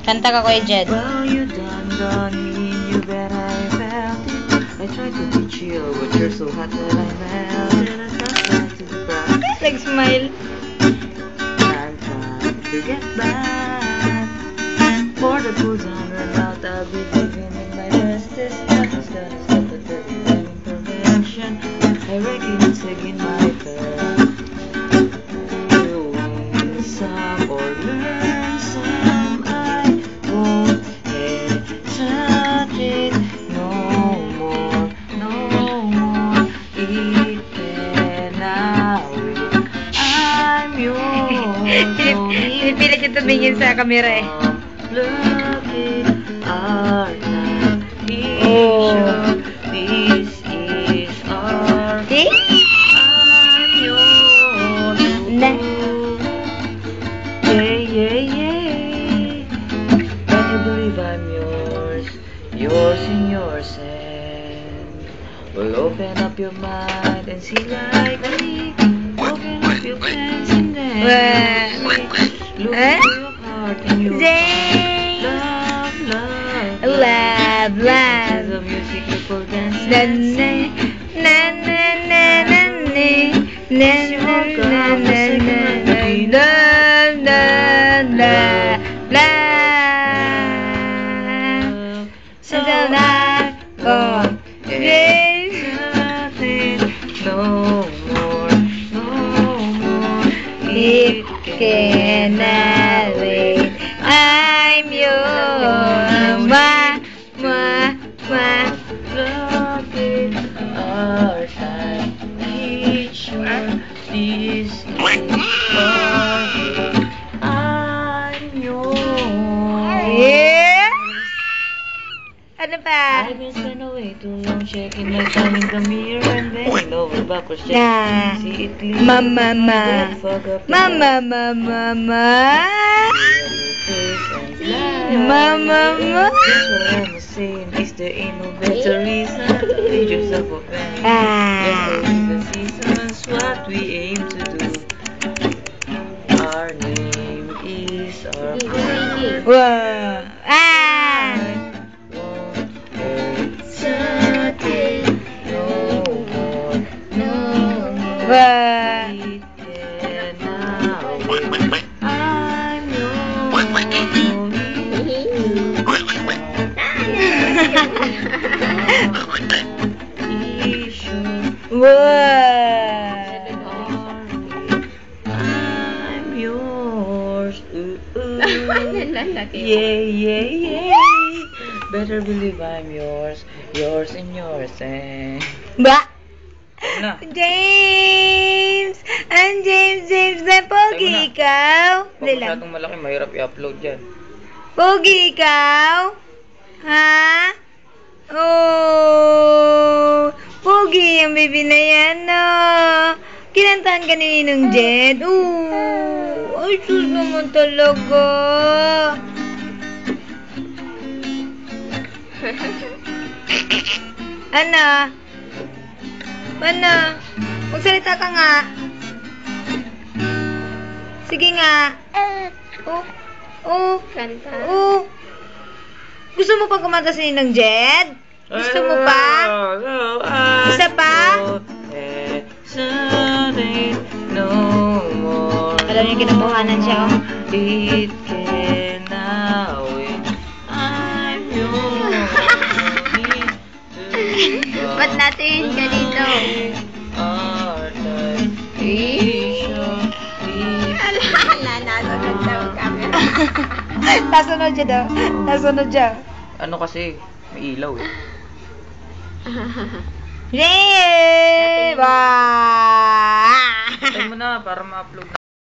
Kanta ka, Kuya Jed. Well, you don't mean you bet I felt it. I tried to be chill, but you're so hot that I melted. I felt back to the ground. Nag-smile. I'm trying to get back. For the fools on run out, I'll be living in my bestest. Nothing's gonna stop the divine imperfection. I reckon it's again my turn. You win some or learn some. I won't hesitate no more, no more. It cannot wait. I'm yours. Pinipilit yung tumingin sa camera eh. Looking our time. Oh. This is our Eh? I'm yours. Na. Yeah. Can you believe I'm yours? Yours in yours and well, open up your mind and see like me. Open up your plans and then look into your heart and you Zing! love. Love. The music before dancing. Na na na na na na na na na na na. So that oh yes. No more. It cannot wait. I'm yours. Looking our time. Each one is I'm yours. Yeah. Ano pa? I've been spent away too long checking my time in the mirror and bending over backwards just Nah. to see it clear. Mama. Then fuck up the Mama. That's what I'm saying. Is there ain't no better reason to lead yourself up and just go with the seasons. What we aim to do. Our name is our heart. Wow. Ah. Won't hesitate no more. Wow. It cannot wait. I'm yours. I'm yours. Yeah. Better believe I'm yours. Yours and yours. Ba? Na. James! Ang James na pogi ikaw? Pag masyadong malaki, mahirap i-upload yan. Pogi ikaw? Ha? Oh! Pogi ang baby na yan, no? Kinantahan ka ni Ninong Jed? Oh! Ay, sus naman talaga! Ano? Ano? Magsalita ka nga. Sige nga. Oh. Kanta. Oh. Gusto mo pa kumanta sa Ninong Jed? Gusto mo pa? Isa pa? No more. Alam niyo, kinabuhanan siya, oh. It cannot wait. I'm yours. Ba't natin ganito? Nasunod daw ang camera. Nasunod siya daw. Nasunod siya. Ano kasi, may ilaw eh. Yay! Wow! Tayo mo na para ma-upload.